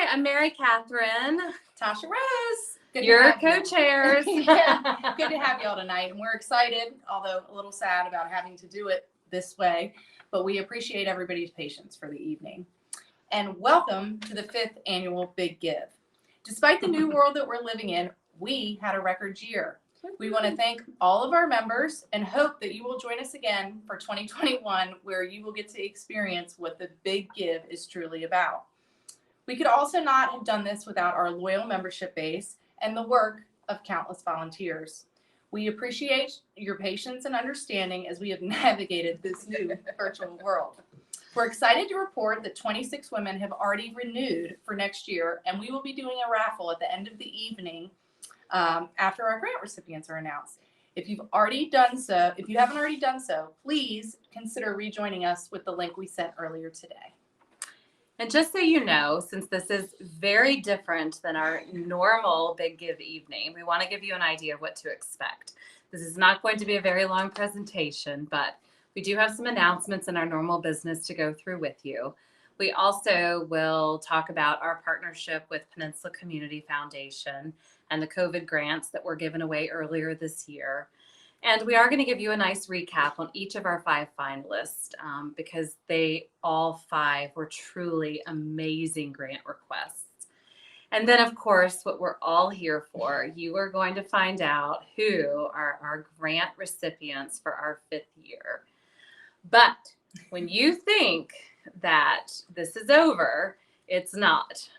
Hi, I'm Mary Catherine. Tasha Rose. Your co-chairs. Yeah. Good to have y'all tonight. And we're excited, although a little sad about having to do it this way, but we appreciate everybody's patience for the evening. And welcome to the 5th annual Big Give. Despite the new world that we're living in, we had a record year. We want to thank all of our members and hope that you will join us again for 2021, where you will get to experience what the Big Give is truly about. We could also not have done this without our loyal membership base and the work of countless volunteers. We appreciate your patience and understanding as we have navigated this new virtual world. We're excited to report that 26 women have already renewed for next year, and we will be doing a raffle at the end of the evening after our grant recipients are announced. If you haven't already done so, please consider rejoining us with the link we sent earlier today. And just so you know, since this is very different than our normal Big Give evening, we want to give you an idea of what to expect. This is not going to be a very long presentation, but we do have some announcements in our normal business to go through with you. We also will talk about our partnership with Peninsula Community Foundation and the COVID grants that were given away earlier this year. And we are going to give you a nice recap on each of our 5 finalists because they all 5 were truly amazing grant requests. And then, of course, what we're all here for, you are going to find out who are our grant recipients for our 5th year. But when you think that this is over, it's not.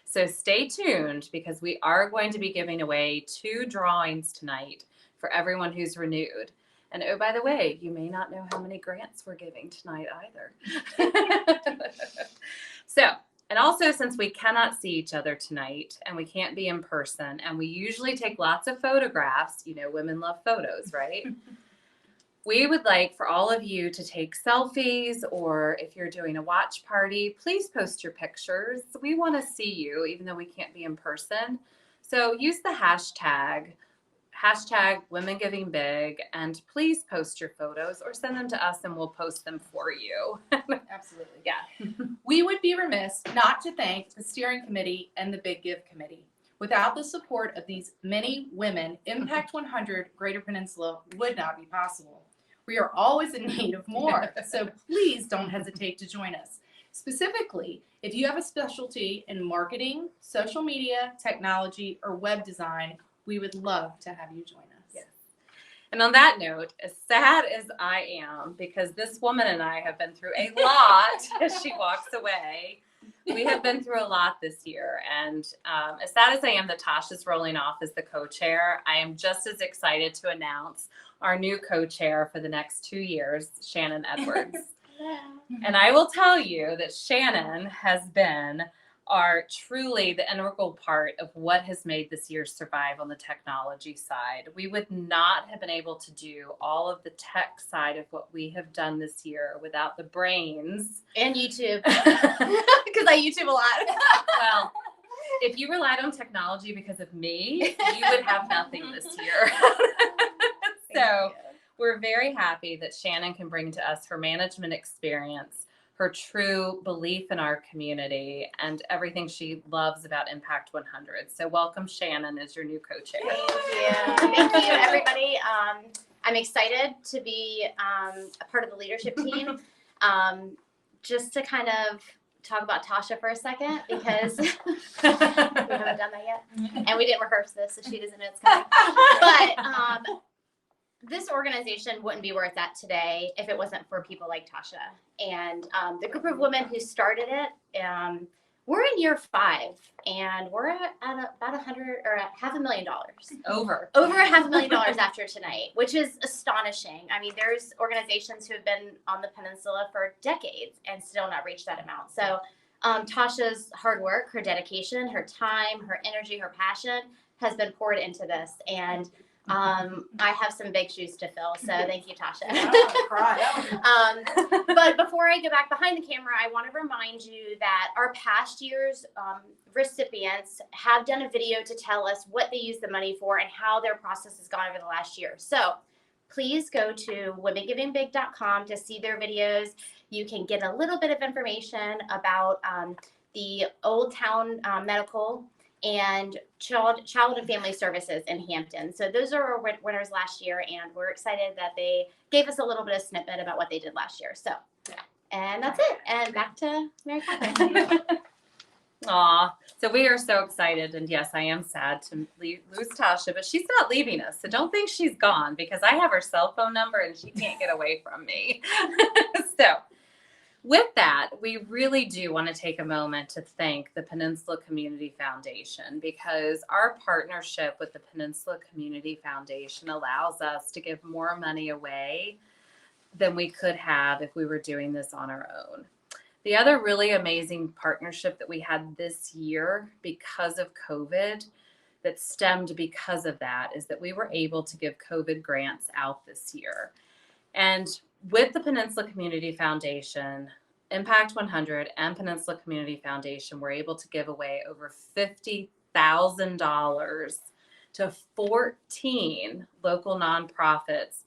So stay tuned because we are going to be giving away 2 drawings tonight for everyone who's renewed. And oh, by the way, you may not know how many grants we're giving tonight either. And also, since we cannot see each other tonight and we can't be in person, and we usually take lots of photographs, you know, women love photos, right? We would like for all of you to take selfies, or if you're doing a watch party, please post your pictures. We want to see you, even though we can't be in person. So use the hashtag WomenGivingBig, and please post your photos or send them to us and we'll post them for you. Absolutely. Yeah. We would be remiss not to thank the steering committee and the Big Give committee. Without the support of these many women, Impact 100 Greater Peninsula would not be possible. We are always in need of more, so please don't hesitate to join us. Specifically, if you have a specialty in marketing, social media, technology, or web design, we would love to have you join us. Yes. And on that note, as sad as I am, because this woman and I have been through a lot as she walks away, we have been through a lot this year. And as sad as I am that Tasha's rolling off as the co-chair, I am just as excited to announce our new co-chair for the next 2 years, Shannon Edwards. And I will tell you that Shannon has been truly the integral part of what has made this year survive on the technology side. We would not have been able to do all of the tech side of what we have done this year without the brains. And YouTube, because I YouTube a lot. Well, if you relied on technology because of me, you would have nothing this year. So we're very happy that Shannon can bring to us her management experience, her true belief in our community, and everything she loves about Impact 100. So welcome, Shannon, as your new co-chair. Thank you, everybody. I'm excited to be a part of the leadership team. Just to kind of talk about Tasha for a second, because we haven't done that yet, and we didn't rehearse this, so she doesn't know it's coming. But this organization wouldn't be where it's at today if it wasn't for people like Tasha and the group of women who started it. We're in year 5, and we're at about $500,000 Over $500,000 after tonight, which is astonishing. I mean, there's organizations who have been on the peninsula for decades and still not reached that amount. So Tasha's hard work, her dedication, her time, her energy, her passion has been poured into this, and I have some big shoes to fill, so thank you, Tasha. But before I go back behind the camera, I want to remind you that our past year's recipients have done a video to tell us what they use the money for and how their process has gone over the last year. So please go to womengivingbig.com to see their videos. You can get a little bit of information about the Old Town Medical, and Child and Family Services in Hampton. So those are our winners last year, and we're excited that they gave us a little bit of snippet about what they did last year. So, and that's it. And back to Mary Catherine. Aw, so we are so excited, and yes, I am sad to lose Tasha, but she's not leaving us, so don't think she's gone, because I have her cell phone number and she can't get away from me. So with that, we really do want to take a moment to thank the Peninsula Community Foundation, because our partnership with the Peninsula Community Foundation allows us to give more money away than we could have if we were doing this on our own. The other really amazing partnership that we had this year because of COVID, that stemmed because of that, is that we were able to give COVID grants out this year. And with the Peninsula Community Foundation, Impact 100 and Peninsula Community Foundation were able to give away over $50,000 to 14 local nonprofits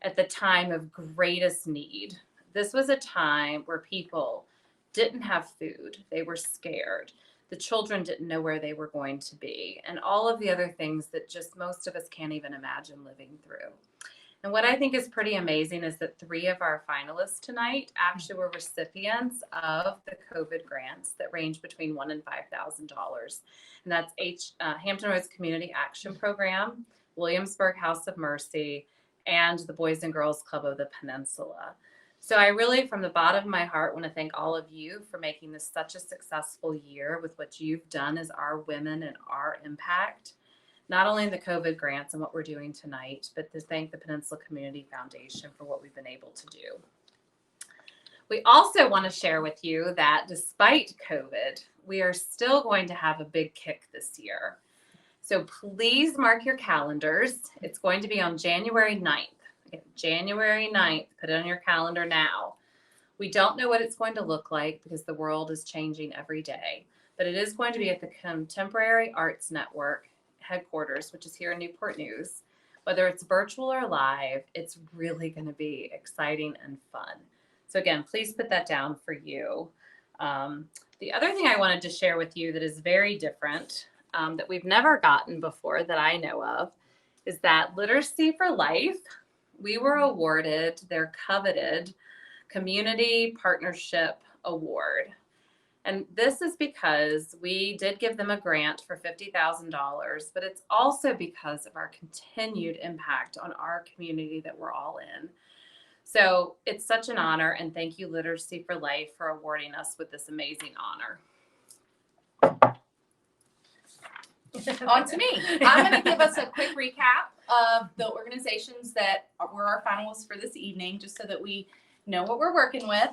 at the time of greatest need. This was a time where people didn't have food. They were scared. The children didn't know where they were going to be, and all of the other things that just most of us can't even imagine living through. And what I think is pretty amazing is that 3 of our finalists tonight actually were recipients of the COVID grants that range between $1,000 and $5,000. And that's Hampton Roads Community Action Program, Williamsburg House of Mercy, and the Boys and Girls Club of the Peninsula. So I really, from the bottom of my heart, want to thank all of you for making this such a successful year with what you've done as our women and our impact. Not only the COVID grants and what we're doing tonight, but to thank the Peninsula Community Foundation for what we've been able to do. We also want to share with you that despite COVID, we are still going to have a big kick this year. So please mark your calendars. It's going to be on January 9th. Again, January 9th, put it on your calendar now. We don't know what it's going to look like because the world is changing every day, but it is going to be at the Contemporary Arts Network headquarters, which is here in Newport News. Whether it's virtual or live, it's really going to be exciting and fun. So again, please put that down for you. The other thing I wanted to share with you that is very different, that we've never gotten before that I know of, is that Literacy for Life, we were awarded their coveted Community Partnership Award. And this is because we did give them a grant for $50,000, but it's also because of our continued impact on our community that we're all in. So it's such an honor, and thank you, Literacy for Life, for awarding us with this amazing honor. On to me. I'm going to give us a quick recap of the organizations that were our finalists for this evening, just so that we know what we're working with.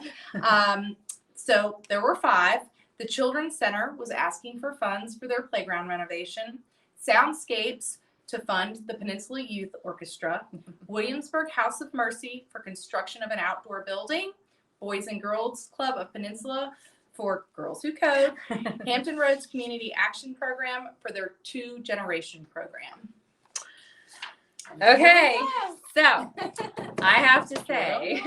So there were 5. The Children's Center was asking for funds for their playground renovation. Soundscapes to fund the Peninsula Youth Orchestra. Williamsburg House of Mercy for construction of an outdoor building. Boys and Girls Club of Peninsula for Girls Who Code. Hampton Roads Community Action Program for their 2-generation program. Okay, so I have to say,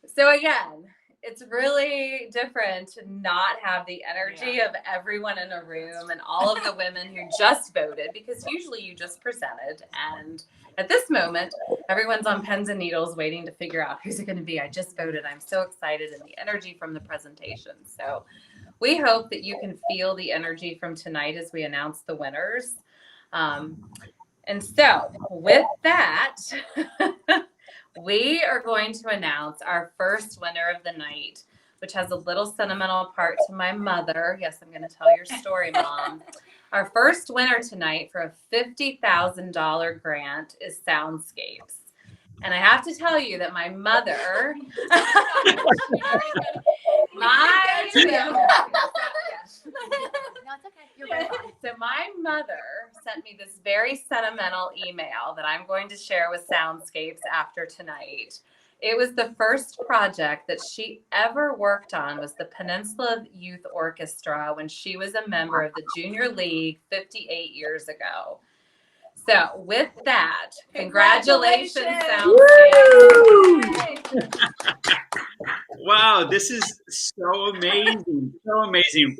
so again, it's really different to not have the energy of everyone in a room and all of the women who just voted, because usually you just presented, and at this moment, everyone's on pens and needles waiting to figure out who's it going to be. I just voted. I'm so excited, and the energy from the presentation. So we hope that you can feel the energy from tonight as we announce the winners. And so with that, we are going to announce our first winner of the night, which has a little sentimental part to my mother. Yes, I'm going to tell your story, Mom. Our first winner tonight for a $50,000 grant is Soundscapes. And I have to tell you that my mother, So my mother sent me this very sentimental email that I'm going to share with Soundscapes after tonight. It was the first project that she ever worked on, was the Peninsula Youth Orchestra when she was a member of the Junior League 58 years ago. So with that, congratulations, Soundscapes. Wow, this is so amazing. So amazing.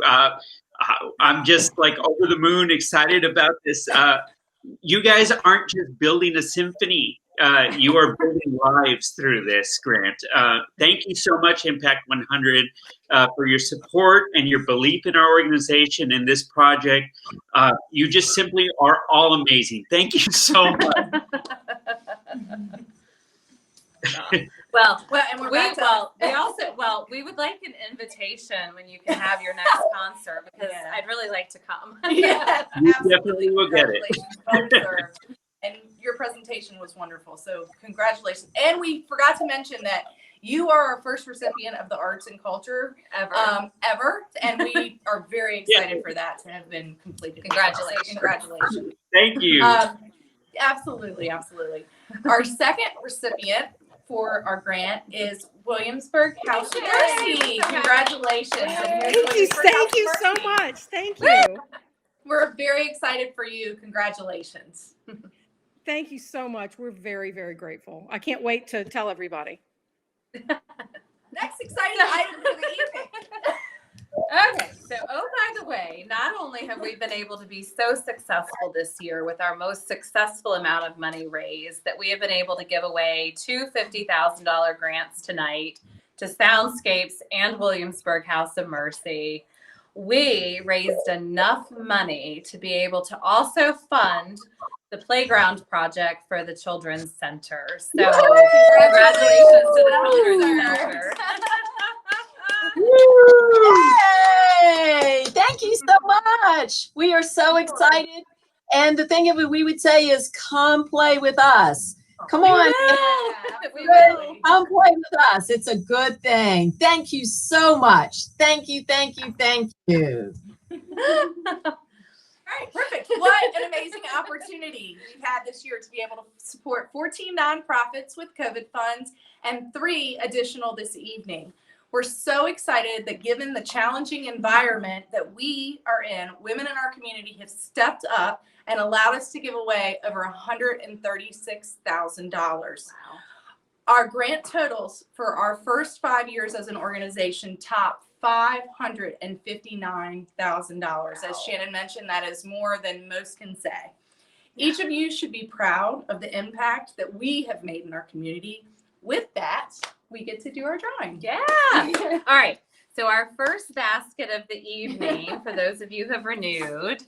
I'm just like over the moon excited about this. You guys aren't just building a symphony. You are building lives through this, Grant. Thank you so much, Impact 100, for your support and your belief in our organization and this project. You just simply are all amazing. Thank you so much. Well, and we're back to we would like an invitation when you can have your next concert because Yeah. I'd really like to come. Yeah, You absolutely. definitely will get it. Congratulations. Well deserved. And your presentation was wonderful. So congratulations. And we forgot to mention that you are our first recipient of the Arts and Culture ever. And we are very excited for that to have been completed. Congratulations. So congratulations. Thank you. Absolutely, absolutely. Our second recipient for our grant is Williamsburg House of Mercy. Congratulations. And here's Williamsburg House Thank of you so Mercy. much. Thank you. We're very excited for you. Congratulations. Thank you so much. We're very, very grateful. I can't wait to tell everybody. Next exciting item for the evening. Okay, so by the way, not only have we been able to be so successful this year with our most successful amount of money raised, that we have been able to give away two $50,000 grants tonight to Soundscapes and Williamsburg House of Mercy. We raised enough money to be able to also fund the playground project for the Children's Center. So congratulations to the Children's Center. Yay! Thank you so much. We are so excited. And the thing of it we would say is come play with us. Come on. We will. Come play with us. It's a good thing. Thank you so much. Thank you, thank you, thank you. All right, perfect. What an amazing opportunity we've had this year to be able to support 14 nonprofits with COVID funds and 3 additional this evening. We're so excited that given the challenging environment that we are in, women in our community have stepped up and allowed us to give away over $136,000. Wow. Our grant totals for our first 5 years as an organization top $559,000. As Shannon mentioned, that is more than most can say. Each of you should be proud of the impact that we have made in our community. With that, we get to do our drawing. Yeah. All right. So our first basket of the evening, for those of you who have renewed,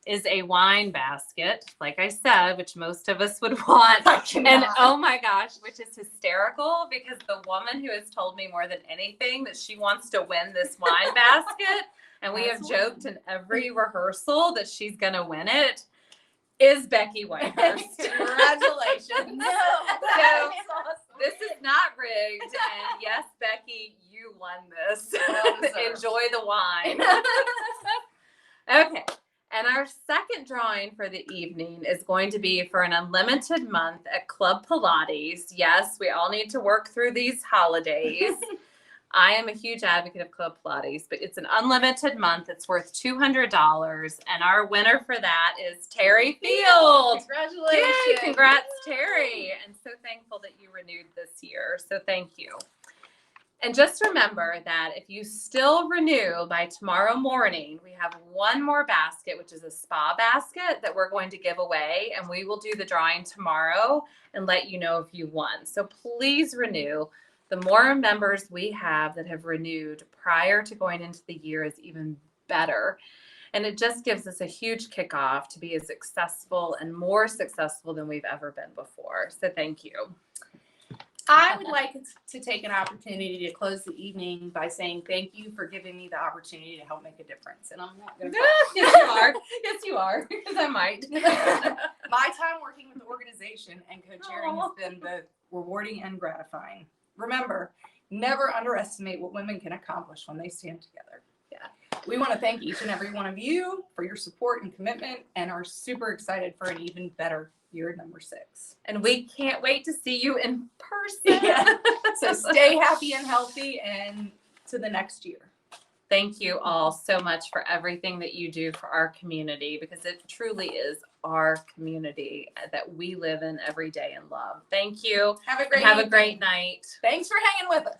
is a wine basket, like I said, which most of us would want. And oh my gosh, which is hysterical because the woman who has told me more than anything that she wants to win this wine basket, and we have joked in every rehearsal that she's going to win it, is Becky Whitehurst. Congratulations. So this is not rigged. And yes, Becky, you won this. Enjoy the wine. Okay. And our second drawing for the evening is going to be for an unlimited month at Club Pilates. Yes, we all need to work through these holidays. I am a huge advocate of Club Pilates, but it's an unlimited month. It's worth $200. And our winner for that is Terry Field. Congratulations. Yay, congrats, Terry. And so thankful that you renewed this year. So thank you. And just remember that if you still renew by tomorrow morning, we have one more basket, which is a spa basket that we're going to give away. And we will do the drawing tomorrow and let you know if you won. So please renew. The more members we have that have renewed prior to going into the year is even better. And it just gives us a huge kickoff to be as successful and more successful than we've ever been before. So thank you. I would like to take an opportunity to close the evening by saying thank you for giving me the opportunity to help make a difference. And I'm not going to. Yes, you are. Yes, you are. Because I might. My time working with the organization and co-chairing has been both rewarding and gratifying. Remember, never underestimate what women can accomplish when they stand together. Yeah. We want to thank each and every one of you for your support and commitment and are super excited for an even better year number 6. And we can't wait to see you in person. Yeah. So stay happy and healthy and to the next year. Thank you all so much for everything that you do for our community, because it truly is our community that we live in every day and love. Thank you. Have a great Have a evening. great night. Thanks for hanging with us.